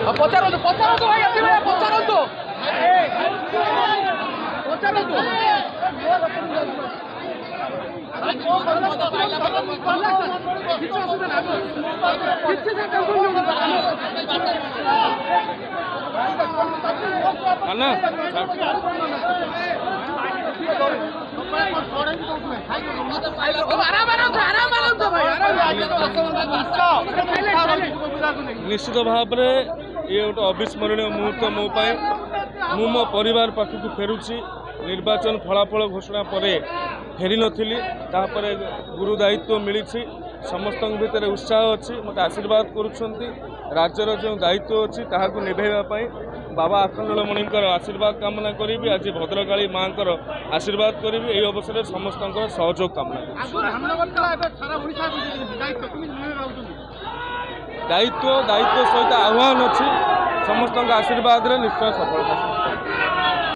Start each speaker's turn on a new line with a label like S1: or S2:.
S1: ପଚାରନ୍ତୁ ପଚାରନ୍ତୁ ଭାଇ ଏଠି ଭାଇ ପଚାରନ୍ତୁ ପଚାରନ୍ତୁ କିଛି ଅସୁବିଧା ନାହିଁ କିଛି
S2: निश्चित भाव में ये गोटे अविस्मरणीय मुहूर्त मो मो परिवार पाखक फेरुची निर्वाचन फलाफल घोषणा पर फेरी नथिली तापरे गुरु दायित्व मिली समस्त भितर उत्साह अच्छी मत आशीर्वाद करुँच राज्यर जो दायित्व अच्छी ताकू निभेवाई बाबा आखंडलमणि आशीर्वाद कामना करी आज भद्रकाली माँ आशीर्वाद करी यही अवसर समस्त सहयोग कामना दायित्व सहित आह्वान अच्छी समस्त आशीर्वाद निश्चय सफलता।